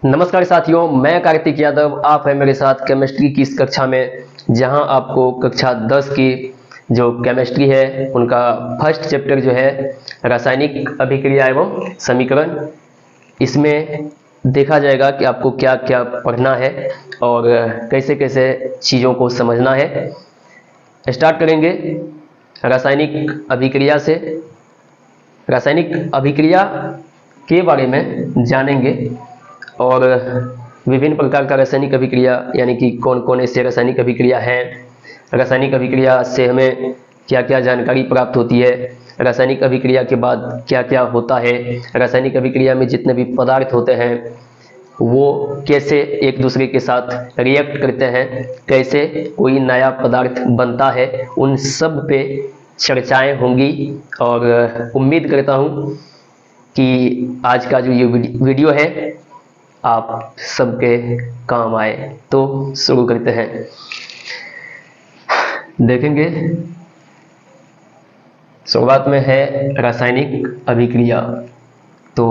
नमस्कार साथियों, मैं कार्तिक यादव। आप हैं मेरे साथ केमिस्ट्री की इस कक्षा में, जहां आपको कक्षा 10 की जो केमिस्ट्री है उनका फर्स्ट चैप्टर जो है रासायनिक अभिक्रिया एवं समीकरण, इसमें देखा जाएगा कि आपको क्या क्या पढ़ना है और कैसे कैसे चीज़ों को समझना है। स्टार्ट करेंगे रासायनिक अभिक्रिया से। रासायनिक अभिक्रिया के बारे में जानेंगे और विभिन्न प्रकार का रासायनिक अभिक्रिया यानी कि कौन कौन ऐसे रासायनिक अभिक्रिया हैं, रासायनिक अभिक्रिया से हमें क्या क्या जानकारी प्राप्त होती है, रासायनिक अभिक्रिया के बाद क्या क्या होता है, रासायनिक अभिक्रिया में जितने भी पदार्थ होते हैं वो कैसे एक दूसरे के साथ रिएक्ट करते हैं, कैसे कोई नया पदार्थ बनता है, उन सब पे चर्चाएं होंगी। और उम्मीद करता हूं कि आज का जो ये वीडियो है आप सबके काम आए। तो शुरू करते हैं। देखेंगे शुरुआत में है रासायनिक अभिक्रिया। तो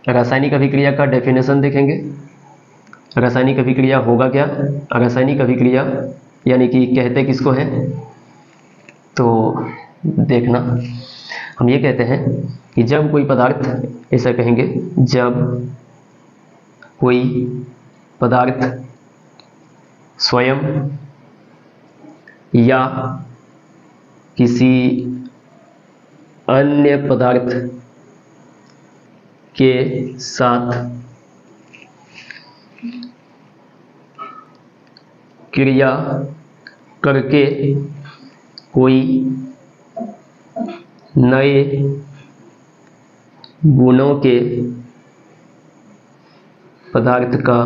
रासायनिक अभिक्रिया का डेफिनेशन देखेंगे। रासायनिक अभिक्रिया होगा क्या? रासायनिक अभिक्रिया यानी कि कहते किसको हैं? तो देखना, हम ये कहते हैं कि जब कोई पदार्थ, ऐसा कहेंगे, जब कोई पदार्थ स्वयं या किसी अन्य पदार्थ के साथ क्रिया करके कोई नए गुणों के पदार्थ का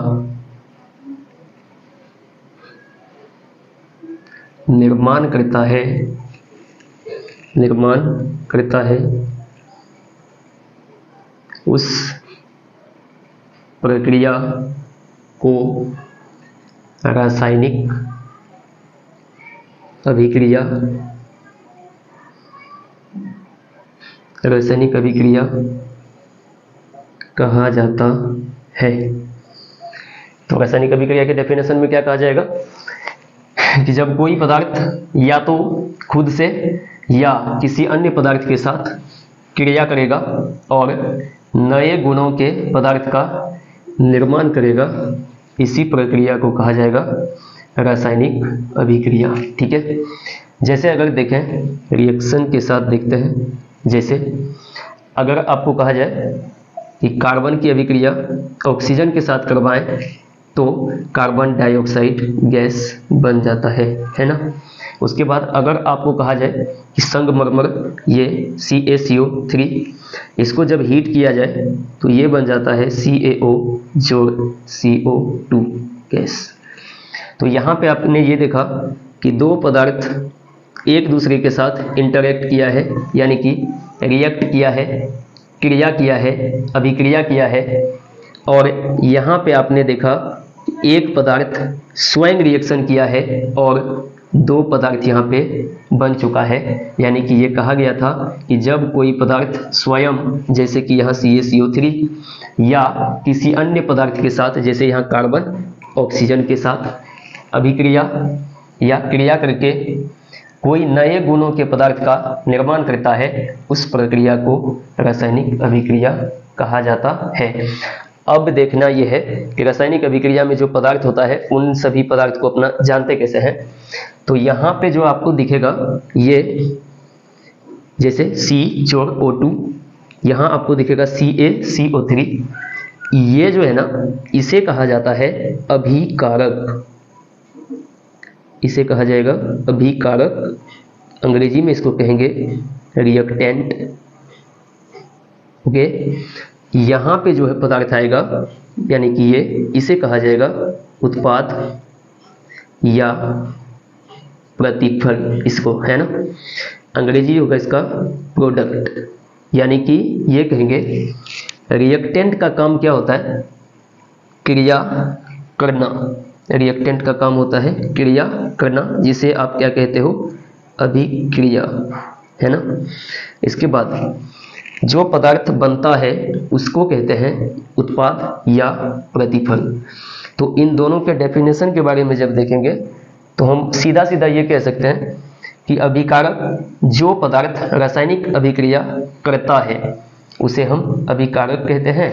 निर्माण करता है, उस प्रक्रिया को रासायनिक अभिक्रिया कहा जाता है। तो रासायनिक अभिक्रिया के डेफिनेशन में क्या कहा जाएगा कि जब कोई पदार्थ या तो खुद से या किसी अन्य पदार्थ के साथ क्रिया करेगा और नए गुणों के पदार्थ का निर्माण करेगा, इसी प्रक्रिया को कहा जाएगा रासायनिक अभिक्रिया। ठीक है। जैसे अगर देखें रिएक्शन के साथ देखते हैं, जैसे अगर आपको कहा जाए कि कार्बन की अभिक्रिया ऑक्सीजन के साथ करवाएं तो कार्बन डाइऑक्साइड गैस बन जाता है ना। उसके बाद अगर आपको कहा जाए कि संगमरमर, ये CaCO3, इसको जब हीट किया जाए तो ये बन जाता है CaO जोड़ CO2 गैस। तो यहाँ पे आपने ये देखा कि दो पदार्थ एक दूसरे के साथ इंटरैक्ट किया है, यानी कि रिएक्ट किया है, क्रिया किया है, अभिक्रिया किया है। और यहाँ पे आपने देखा एक पदार्थ स्वयं रिएक्शन किया है और दो पदार्थ यहाँ पे बन चुका है। यानी कि ये कहा गया था कि जब कोई पदार्थ स्वयं, जैसे कि यहाँ CaCO3, या किसी अन्य पदार्थ के साथ, जैसे यहाँ कार्बन ऑक्सीजन के साथ अभिक्रिया या क्रिया करके कोई नए गुणों के पदार्थ का निर्माण करता है, उस प्रक्रिया को रासायनिक अभिक्रिया कहा जाता है। अब देखना यह है कि रासायनिक अभिक्रिया में जो पदार्थ होता है उन सभी पदार्थ को अपना जानते कैसे हैं। तो यहाँ पे जो आपको दिखेगा, ये जैसे C जोड़ O2, यहाँ आपको दिखेगा CaCO3, ये जो है ना, इसे कहा जाता है अभिकारक। इसे कहा जाएगा अभिकारक, अंग्रेजी में इसको कहेंगे रिएक्टेंट। ओके। यहाँ पे जो है पदार्थ आएगा, यानी कि ये, इसे कहा जाएगा उत्पाद या प्रतिफल, इसको, है ना। अंग्रेजी होगा इसका प्रोडक्ट। यानी कि ये कहेंगे रिएक्टेंट का काम क्या होता है? क्रिया करना। रिएक्टेंट का काम होता है क्रिया करना, जिसे आप क्या कहते हो? अभिक्रिया, है ना। इसके बाद जो पदार्थ बनता है उसको कहते हैं उत्पाद या प्रतिफल। तो इन दोनों के डेफिनेशन के बारे में जब देखेंगे तो हम सीधा सीधा ये कह सकते हैं कि अभिकारक जो पदार्थ रासायनिक अभिक्रिया करता है उसे हम अभिकारक कहते हैं,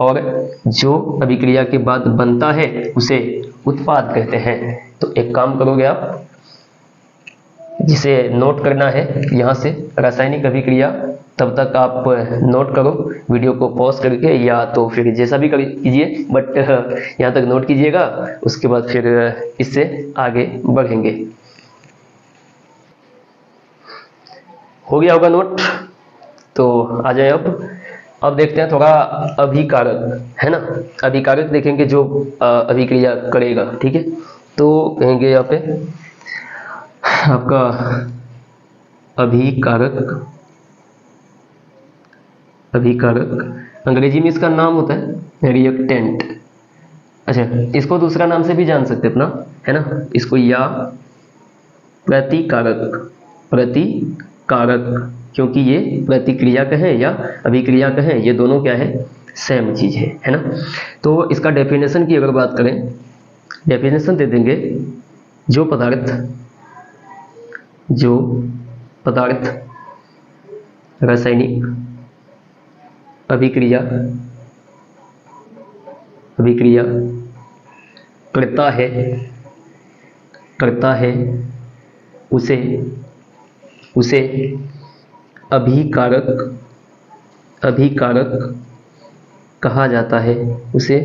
और जो अभिक्रिया के बाद बनता है उसे उत्पाद कहते हैं। तो एक काम करोगे आप, जिसे नोट करना है यहाँ से रासायनिक अभिक्रिया, तब तक आप नोट करो वीडियो को पॉज करके, या तो फिर जैसा भी कीजिए, बट यहाँ तक नोट कीजिएगा, उसके बाद फिर इससे आगे बढ़ेंगे। हो गया होगा नोट? तो आ जाए अब देखते हैं थोड़ा अभिकारक, है ना। अभिकारक देखेंगे जो अभिक्रिया करेगा, ठीक है। तो कहेंगे यहाँ पे आपका अभिकारक अंग्रेजी में इसका नाम होता है रिएक्टेंट। अच्छा, इसको दूसरा नाम से भी जान सकते अपना, है ना, इसको या प्रतिकारक, क्योंकि ये प्रतिक्रिया कहें या अभिक्रिया कहें, ये दोनों क्या है, सेम चीज है ना। तो इसका डेफिनेशन की अगर बात करें, डेफिनेशन दे देंगे, जो पदार्थ रासायनिक अभिक्रिया करता है उसे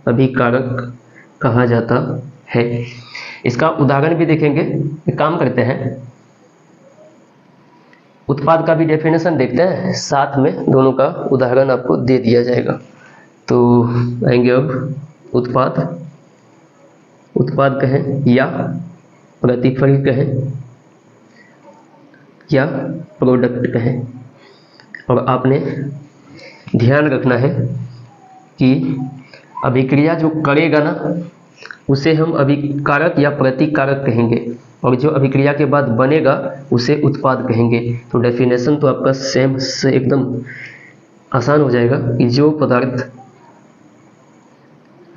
अभिकारक कहा जाता है, इसका उदाहरण भी देखेंगे। एक काम करते हैं, उत्पाद का भी डेफिनेशन देखते हैं, साथ में दोनों का उदाहरण आपको दे दिया जाएगा। तो आएंगे अब उत्पाद कहें या प्रतिफल कहें या प्रोडक्ट कहें, और आपने ध्यान रखना है कि अभिक्रिया जो करेगा ना उसे हम अभिकारक या प्रतिकारक कहेंगे, और जो अभिक्रिया के बाद बनेगा उसे उत्पाद कहेंगे। तो डेफिनेशन तो आपका सेम से एकदम आसान हो जाएगा कि जो पदार्थ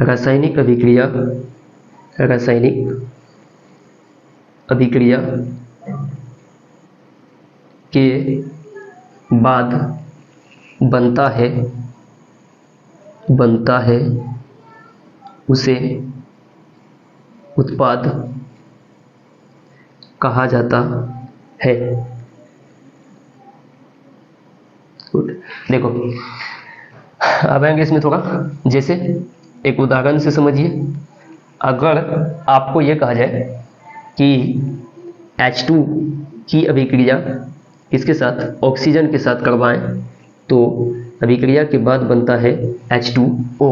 रासायनिक अभिक्रिया के बाद बनता है उसे उत्पाद कहा जाता है। गुड। देखो अब आएंगे इसमें थोड़ा, जैसे एक उदाहरण से समझिए। अगर आपको यह कहा जाए कि H2 की अभिक्रिया किसके साथ, ऑक्सीजन के साथ करवाएं, तो अभिक्रिया के बाद बनता है H2O।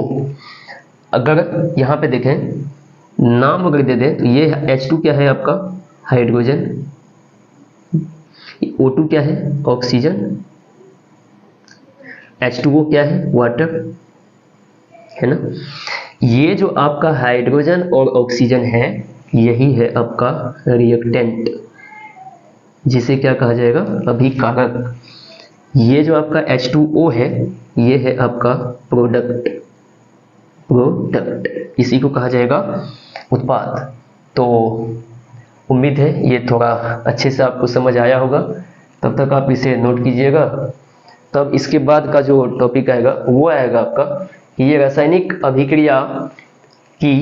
अगर यहाँ पे देखें, नाम अगर दे दें तो ये H2 क्या है आपका, हाइड्रोजन, O2 क्या है, ऑक्सीजन, H2O क्या है, वाटर, है ना। ये जो आपका हाइड्रोजन और ऑक्सीजन है, यही है आपका रिएक्टेंट, जिसे क्या कहा जाएगा, अभिकारक। ये जो आपका H2O है, ये है आपका प्रोडक्ट, इसी को कहा जाएगा उत्पाद। तो उम्मीद है ये थोड़ा अच्छे से आपको समझ आया होगा। तब तक आप इसे नोट कीजिएगा। तब इसके बाद का जो टॉपिक आएगा वो आएगा आपका कि ये रासायनिक अभिक्रिया की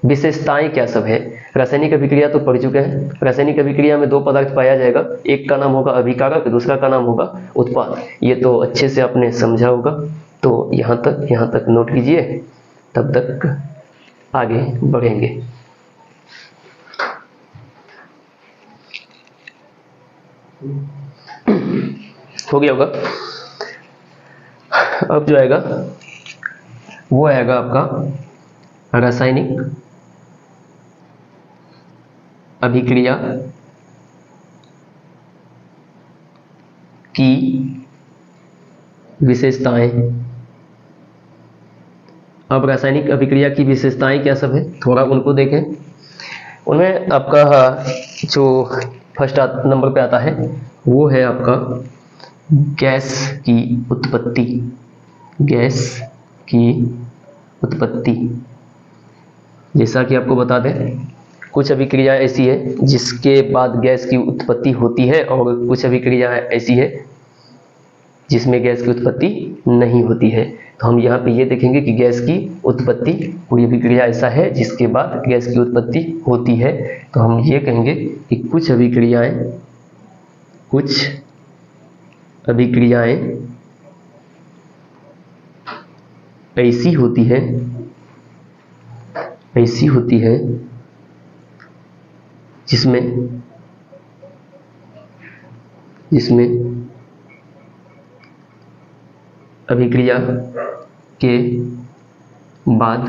विशेषताएं क्या सब है। रासायनिक अभिक्रिया तो पढ़ चुके हैं। रासायनिक अभिक्रिया में दो पदार्थ पाया जाएगा, एक का नाम होगा अभिकारक, दूसरा का नाम होगा उत्पाद। ये तो अच्छे से आपने समझा होगा। तो यहाँ तक नोट कीजिए, तब तक आगे बढ़ेंगे। हो गया होगा। अब जो आएगा वो आएगा आपका रासायनिक अभिक्रिया की विशेषताएं। अब रासायनिक अभिक्रिया की विशेषताएं क्या सब है, थोड़ा उनको देखें। उनमें आपका जो फर्स्ट नंबर पे आता है वो है आपका गैस की उत्पत्ति। गैस की उत्पत्ति। जैसा कि आपको बता दें, कुछ अभिक्रिया ऐसी है जिसके बाद गैस की उत्पत्ति होती है और कुछ अभिक्रिया ऐसी है जिसमें गैस की उत्पत्ति नहीं होती है। तो हम यहाँ पे ये देखेंगे कि गैस की उत्पत्ति, कोई अभिक्रिया ऐसा है जिसके बाद गैस की उत्पत्ति होती है, तो हम ये कहेंगे कि कुछ अभिक्रियाएं ऐसी होती है जिसमें अभिक्रिया के बाद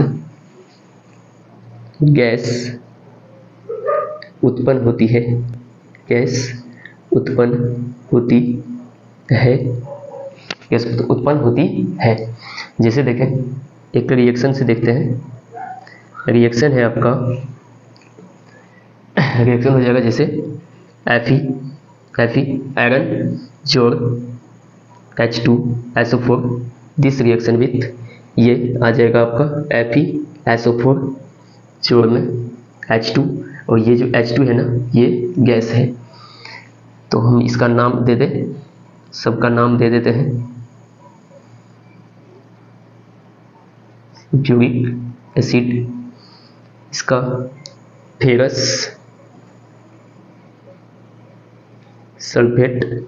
गैस उत्पन्न होती है, गैस उत्पन्न होती है। जैसे देखें, एक रिएक्शन से देखते हैं। रिएक्शन है आपका, रिएक्शन हो जाएगा जैसे Fe आयरन जोड़ H2SO4, दिस रिएक्शन विथ, ये आ जाएगा आपका FeSO4 जोड़ में H2, और ये जो H2 है ना, ये गैस है। तो हम इसका नाम दे दें, सबका नाम दे देते हैं सल्फ्यूरिक एसिड, इसका फेरस सल्फेट,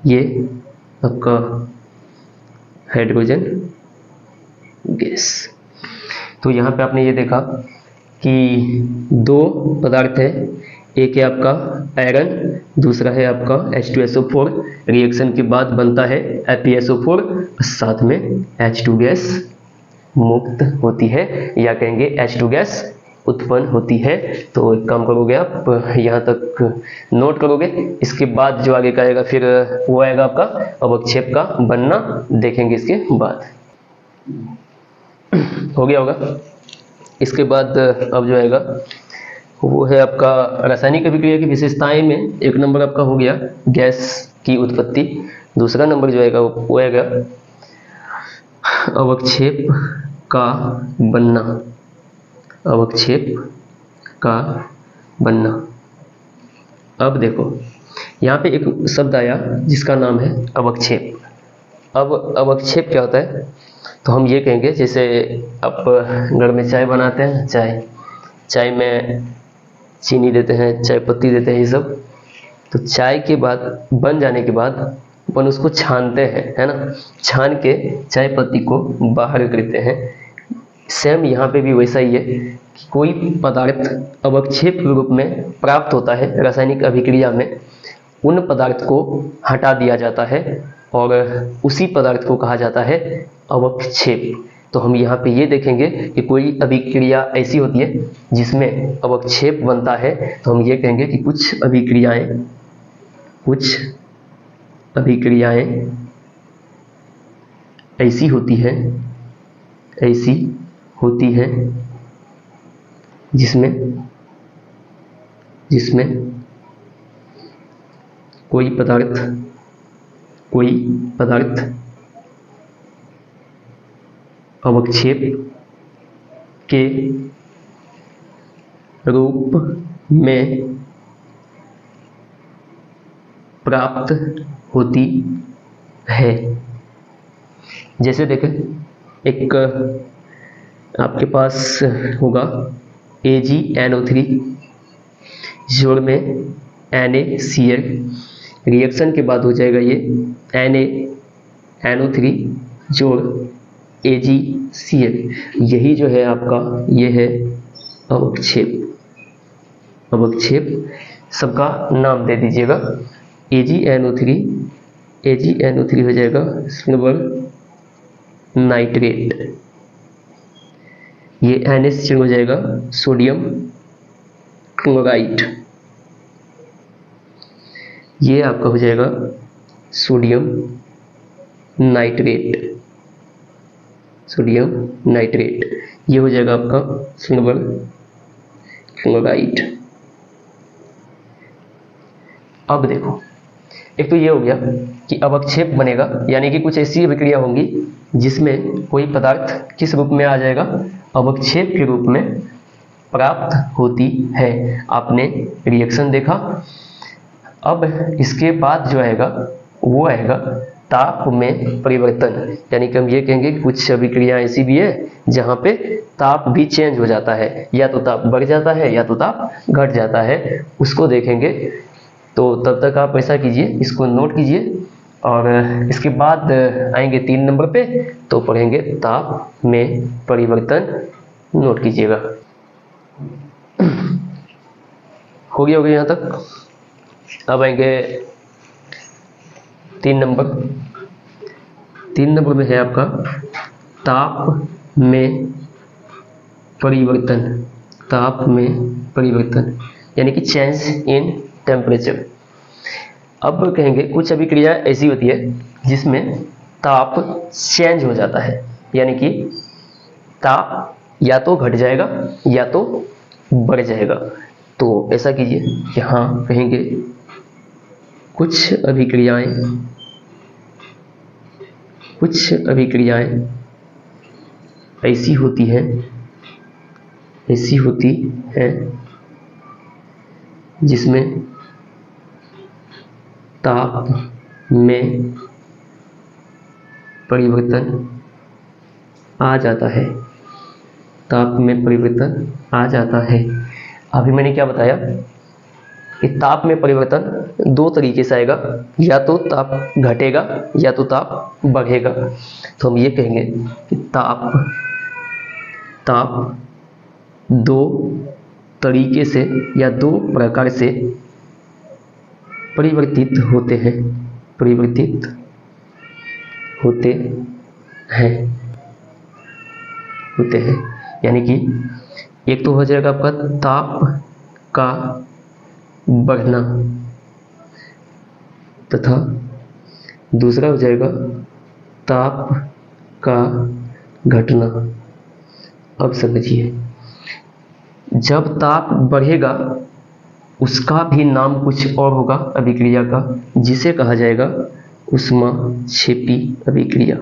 ये आपका हाइड्रोजन गैस। तो यहाँ पे आपने ये देखा कि दो पदार्थ है, एक है आपका आयरन, दूसरा है आपका H2SO4। रिएक्शन के बाद बनता है FeSO4, साथ में H2 गैस मुक्त होती है, या कहेंगे H2 गैस उत्पन्न होती है। तो एक काम करोगे आप, यहाँ तक नोट करोगे, इसके बाद जो आगे का आएगा फिर वो आएगा आपका अवक्षेप का बनना, देखेंगे इसके बाद। हो गया होगा। इसके बाद अब जो आएगा वो है आपका रासायनिक अभिक्रिया की विशेषताएं में एक नंबर आपका हो गया गैस की उत्पत्ति। दूसरा नंबर जो आएगा वो आएगा अवक्षेप का बनना, अवक्षेप का बनना। अब देखो यहाँ पे एक शब्द आया जिसका नाम है अवक्षेप। अब अवक्षेप क्या होता है, तो हम ये कहेंगे, जैसे आप घर में चाय बनाते हैं, चाय में चीनी देते हैं, चाय पत्ती देते हैं, ये सब। तो चाय के बाद बन जाने के बाद अपन उसको छानते हैं, है ना, छान के चाय पत्ती को बाहर करते हैं। सेम यहाँ पे भी वैसा ही है कि कोई पदार्थ अवक्षेप के रूप में प्राप्त होता है रासायनिक अभिक्रिया में, उन पदार्थ को हटा दिया जाता है और उसी पदार्थ को कहा जाता है अवक्षेप। तो हम यहाँ पे ये देखेंगे कि कोई अभिक्रिया ऐसी होती है जिसमें अवक्षेप बनता है, तो हम ये कहेंगे कि कुछ अभिक्रियाएं ऐसी होती है जिसमें कोई पदार्थ अवक्षेप के रूप में प्राप्त होती है। जैसे देखें, एक आपके पास होगा AgNO3 जोड़ में NaCl, रिएक्शन के बाद हो जाएगा ये NaNO3 जोड़ AgCl। यही जो है आपका, ये है अवक्षेप। सबका नाम दे दीजिएगा। AgNO3 हो जाएगा सिल्वर नाइट्रेट, ये NaCl हो जाएगा सोडियम क्लोराइड, ये आपका हो जाएगा सोडियम नाइट्रेट, ये हो जाएगा आपका सिल्वर क्लोराइड। अब देखो, एक तो ये हो गया कि अवक्षेप बनेगा, यानी कि कुछ ऐसी अभिक्रिया होंगी जिसमें कोई पदार्थ किस रूप में आ जाएगा, अवक्षेप के रूप में प्राप्त होती है। आपने रिएक्शन देखा। अब इसके बाद जो आएगा वो आएगा ताप में परिवर्तन, यानी कि हम ये कहेंगे कि कुछ अभिक्रिया ऐसी भी है जहाँ पे ताप भी चेंज हो जाता है, या तो ताप बढ़ जाता है या तो ताप घट जाता है, उसको देखेंगे। तो तब तक आप ऐसा कीजिए, इसको नोट कीजिए, और इसके बाद आएंगे 3 नंबर पे तो पढ़ेंगे ताप में परिवर्तन, नोट कीजिएगा। हो गया यहाँ तक। अब आएंगे 3 नंबर। 3 नंबर में है आपका ताप में परिवर्तन, ताप में परिवर्तन यानी कि चेंज इन टेम्परेचर। अब कहेंगे कुछ अभिक्रिया ऐसी होती है जिसमें ताप चेंज हो जाता है, यानी कि ताप या तो घट जाएगा या तो बढ़ जाएगा। तो ऐसा कीजिए, यहाँ कहेंगे कुछ अभिक्रियाएं ऐसी होती हैं जिसमें ताप में परिवर्तन आ जाता है, ताप में परिवर्तन आ जाता है। अभी मैंने क्या बताया कि ताप में परिवर्तन 2 तरीके से आएगा, या तो ताप घटेगा या तो ताप बढ़ेगा। तो हम ये कहेंगे कि ताप 2 तरीके से या 2 प्रकार से परिवर्तित होते हैं, यानी कि एक तो हो जाएगा आपका ताप का बढ़ना, तथा दूसरा हो जाएगा ताप का घटना। अब समझिए, जब ताप बढ़ेगा उसका भी नाम कुछ और होगा अभिक्रिया का, जिसे कहा जाएगा ऊष्माक्षेपी अभिक्रिया,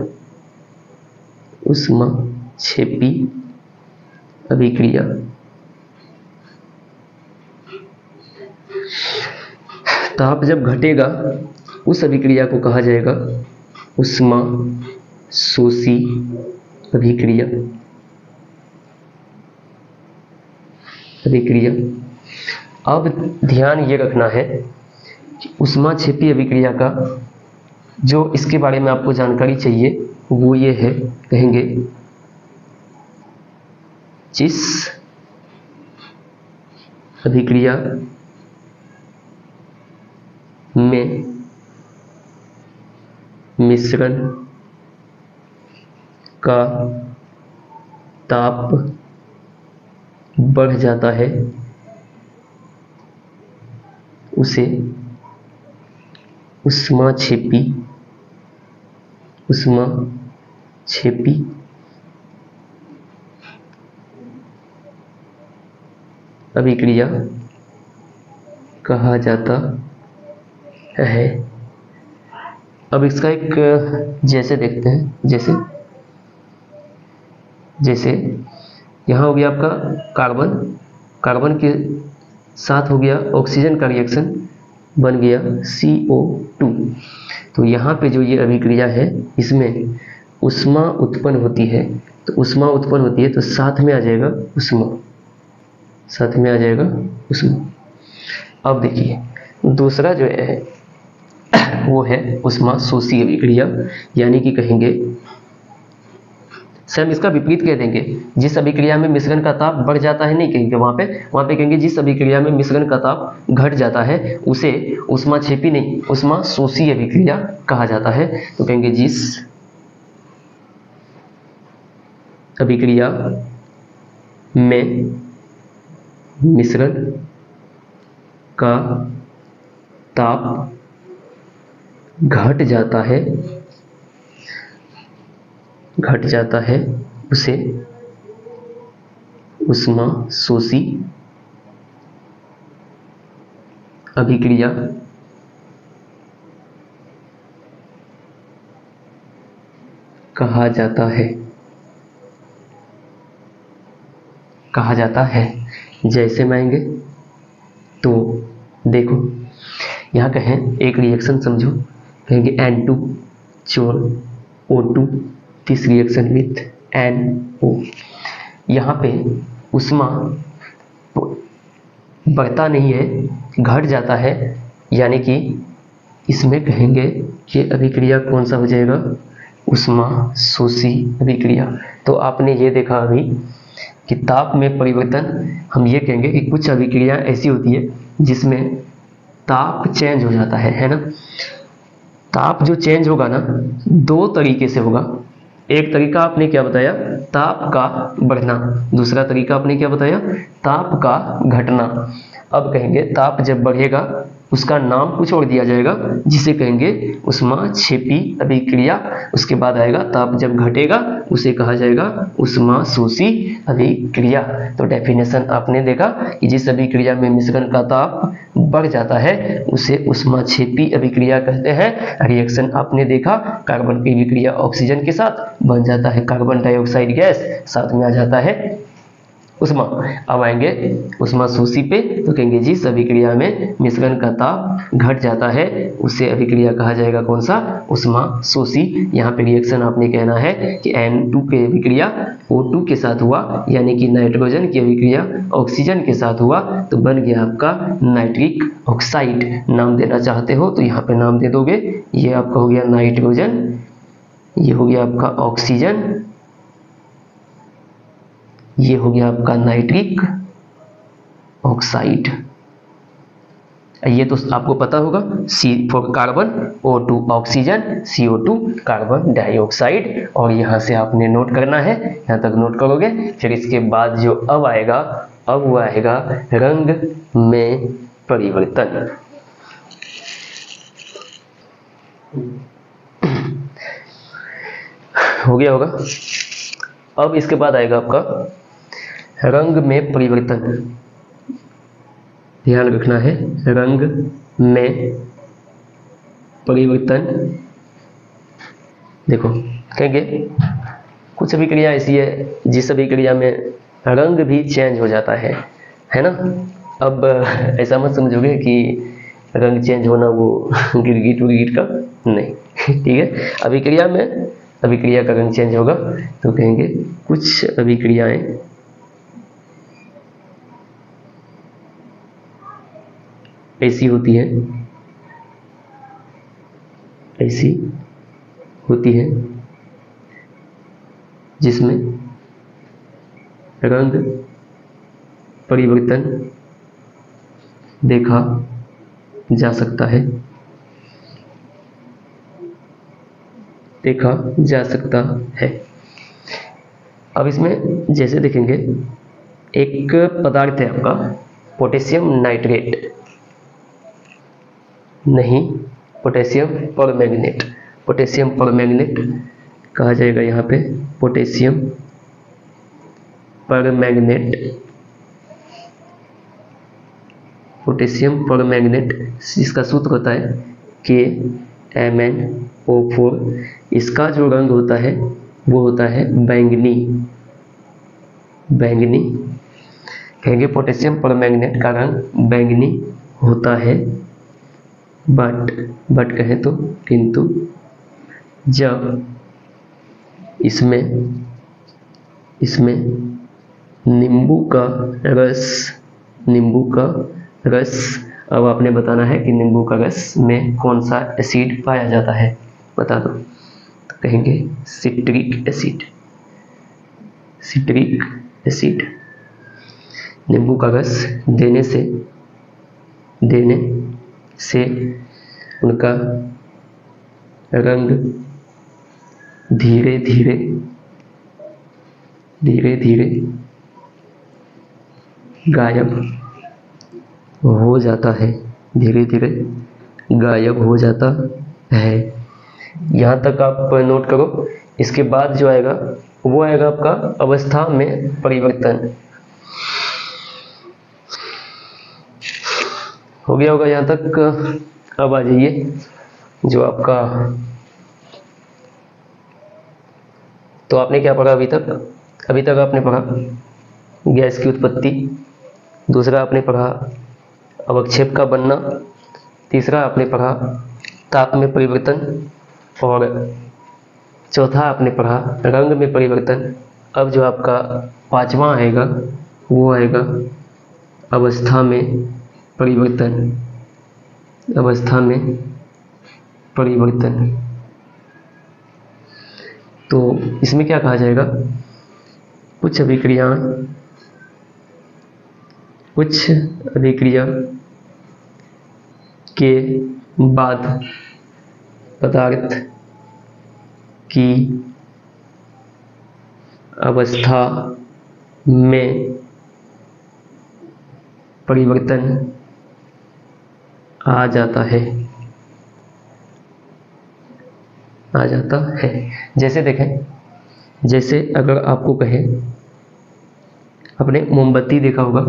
ऊष्माक्षेपी अभिक्रिया। ताप जब घटेगा उस अभिक्रिया को कहा जाएगा ऊष्माशोषी अभिक्रिया। अब ध्यान ये रखना है कि ऊष्माक्षेपी अभिक्रिया का जो इसके बारे में आपको जानकारी चाहिए वो ये है, कहेंगे जिस अभिक्रिया में मिश्रण का ताप बढ़ जाता है उसे ऊष्माक्षेपी अभिक्रिया कहा जाता है। अब इसका एक जैसे देखते हैं, जैसे यहाँ हो गया आपका कार्बन के साथ हो गया ऑक्सीजन का रिएक्शन, बन गया CO2। तो यहाँ पे जो ये अभिक्रिया है इसमें ऊष्मा उत्पन्न होती है, तो साथ में आ जाएगा ऊष्मा। अब देखिए दूसरा जो है वो है ऊष्माशोषी अभिक्रिया, यानी कि कहेंगे सर इसका विपरीत कह देंगे, जिस अभिक्रिया में मिश्रण का ताप बढ़ जाता है नहीं कहेंगे, वहाँ पे कहेंगे जिस अभिक्रिया में मिश्रण का ताप घट जाता है उसे ऊष्माक्षेपी नहीं ऊष्माशोषी अभिक्रिया कहा जाता है। तो कहेंगे जिस अभिक्रिया में मिश्रण का ताप घट जाता है उसे ऊष्माशोषी अभिक्रिया कहा जाता है, कहा जाता है। जैसे में आएंगे तो देखो यहाँ कहें एक रिएक्शन समझो, कहेंगे N2 चोर O2 this reaction with NO। यहाँ पे उष्मा बढ़ता नहीं है, घट जाता है, यानी कि इसमें कहेंगे कि अभिक्रिया कौन सा हो जाएगा, उष्मा शोषी अभिक्रिया। तो आपने ये देखा अभी कि ताप में परिवर्तन, हम ये कहेंगे कि कुछ अभिक्रिया ऐसी होती है जिसमें ताप चेंज हो जाता है ना। ताप जो चेंज होगा ना, दो तरीके से होगा। एक तरीका आपने क्या बताया, ताप का बढ़ना, दूसरा तरीका आपने क्या बताया, ताप का घटना। अब कहेंगे ताप जब बढ़ेगा उसका नाम कुछ और दिया जाएगा जिसे कहेंगे ऊष्माक्षेपी अभिक्रिया। उसके बाद आएगा ताप जब घटेगा उसे कहा जाएगा ऊष्माशोषी अभिक्रिया। तो डेफिनेशन आपने देखा कि जिस अभिक्रिया में मिश्रण का ताप बढ़ जाता है उसे ऊष्माक्षेपी अभिक्रिया कहते हैं। रिएक्शन आपने देखा, कार्बन की अभिक्रिया ऑक्सीजन के साथ बन जाता है कार्बन डाइऑक्साइड गैस, साथ में आ जाता है उष्मा। अब आएंगे ऊष्माशोषी पे, तो कहेंगे जिस अभिक्रिया में मिश्रण का ताप घट जाता है उसे अभिक्रिया कहा जाएगा कौन सा, ऊष्माशोषी। यहाँ पे रिएक्शन आपने कहना है कि N2 के अभिक्रिया O2 के साथ हुआ, यानी कि नाइट्रोजन की अभिक्रिया ऑक्सीजन के साथ हुआ, तो बन गया आपका नाइट्रिक ऑक्साइड। नाम देना चाहते हो तो यहाँ पे नाम दे दोगे, ये आपका हो गया नाइट्रोजन, ये हो गया आपका ऑक्सीजन, ये हो गया आपका नाइट्रिक ऑक्साइड। ये तो आपको पता होगा, C for carbon, O2 oxygen, CO2 carbon dioxide. और यहाँ से आपने नोट करना है, यहाँ तक नोट करोगे। फिर इसके बाद जो अब आएगा, अब वो आएगा रंग में परिवर्तन। हो गया होगा। अब इसके बाद आएगा आपका रंग में परिवर्तन। ध्यान रखना है, रंग में परिवर्तन। देखो कहेंगे कुछ अभिक्रिया ऐसी है जिस अभिक्रिया में रंग भी चेंज हो जाता है ना। अब ऐसा मत समझोगे कि रंग चेंज होना वो गिरगिट विरगिट का नहीं, ठीक है। अभिक्रिया में अभिक्रिया का रंग चेंज होगा, तो कहेंगे कुछ अभिक्रियाएं ऐसी होती है, ऐसी होती है जिसमें रंग परिवर्तन देखा जा सकता है, देखा जा सकता है। अब इसमें जैसे देखेंगे, एक पदार्थ है आपका पोटेशियम नाइट्रेट, नहीं पोटेशियम परमैंगनेट, पोटेशियम परमैंगनेट कहा जाएगा यहाँ पे, पोटेशियम परमैंगनेट, पोटेशियम परमैंगनेट, इसका सूत्र होता है KMnO4। इसका जो रंग होता है वो होता है बैंगनी, बैंगनी। कहेंगे पोटेशियम परमैंगनेट का रंग बैंगनी होता है, बट कहें तो किंतु जब इसमें नींबू का रस, अब आपने बताना है कि नींबू का रस में कौन सा एसिड पाया जाता है, बता दो। तो कहेंगे सिट्रिक एसिड, सिट्रिक एसिड। नींबू का रस देने से उनका रंग धीरे धीरे गायब हो जाता है, धीरे धीरे गायब हो जाता है। यहाँ तक आप नोट करो। इसके बाद जो आएगा वो आएगा आपका अवस्था में परिवर्तन। हो गया होगा यहाँ तक। अब आ जाइए जो आपका तो आपने क्या पढ़ा अभी तक? अभी तक आपने पढ़ा गैस की उत्पत्ति, दूसरा आपने पढ़ा अवक्षेप का बनना, तीसरा आपने पढ़ा ताप में परिवर्तन, और चौथा आपने पढ़ा रंग में परिवर्तन। अब जो आपका पांचवा आएगा वो आएगा अवस्था में परिवर्तन। अवस्था में परिवर्तन, तो इसमें क्या कहा जाएगा? कुछ अभिक्रिया के बाद पदार्थ की अवस्था में परिवर्तन आ जाता है। जैसे देखें, जैसे अगर आपको कहे, आपने मोमबत्ती देखा होगा,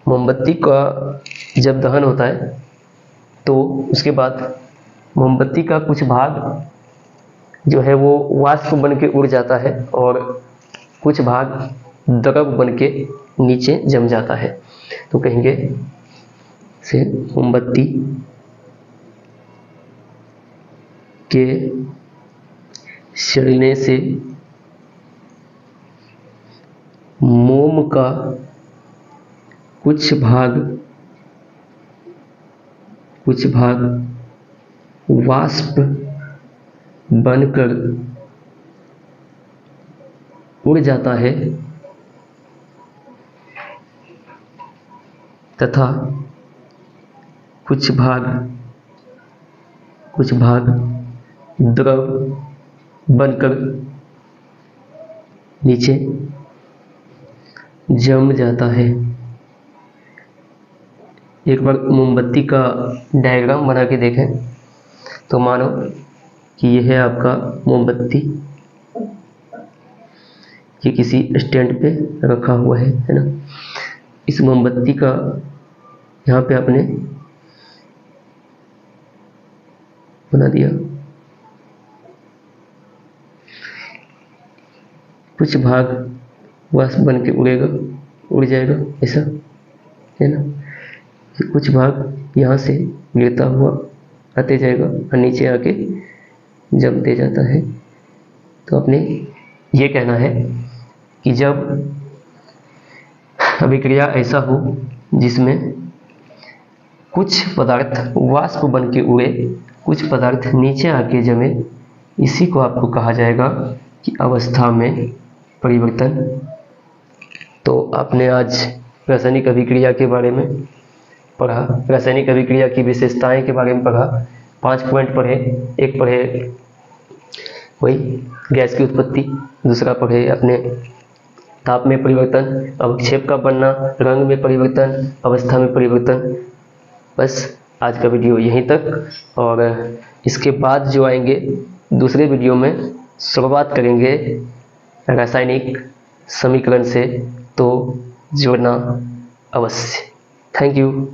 मोमबत्ती का जब दहन होता है तो उसके बाद मोमबत्ती का कुछ भाग जो है वो वाष्प बन के उड़ जाता है और कुछ भाग द्रव बन के नीचे जम जाता है। तो कहेंगे से मोमबत्ती के सड़ने से मोम का कुछ भाग वाष्प बनकर उड़ जाता है तथा कुछ भाग द्रव बनकर नीचे जम जाता है। एक बार मोमबत्ती का डायग्राम बना के देखें तो मानो कि यह है आपका मोमबत्ती, ये किसी स्टैंड पे रखा हुआ है ना। इस मोमबत्ती का यहाँ पे आपने बना दिया, कुछ भाग वाष्प बन के उड़ जाएगा, ऐसा है ना। कुछ भाग यहाँ से गिरता हुआ आते जाएगा और नीचे आके जम दे जाता है। तो अपने ये कहना है कि जब अभिक्रिया ऐसा हो जिसमें कुछ पदार्थ वाष्प बन के उड़े, कुछ पदार्थ नीचे आके जमे, इसी को आपको कहा जाएगा कि अवस्था में परिवर्तन। तो आपने आज रासायनिक अभिक्रिया के बारे में पढ़ा, रासायनिक अभिक्रिया की विशेषताएं के बारे में पढ़ा, 5 पॉइंट पढ़े। एक पढ़े वही गैस की उत्पत्ति, दूसरा पढ़े अपने ताप में परिवर्तन, अवक्षेप का बनना, रंग में परिवर्तन, अवस्था में परिवर्तन। बस आज का वीडियो यहीं तक, और इसके बाद जो आएंगे दूसरे वीडियो में शुरुआत करेंगे रासायनिक समीकरण से, तो जुड़ना अवश्य। Thank you.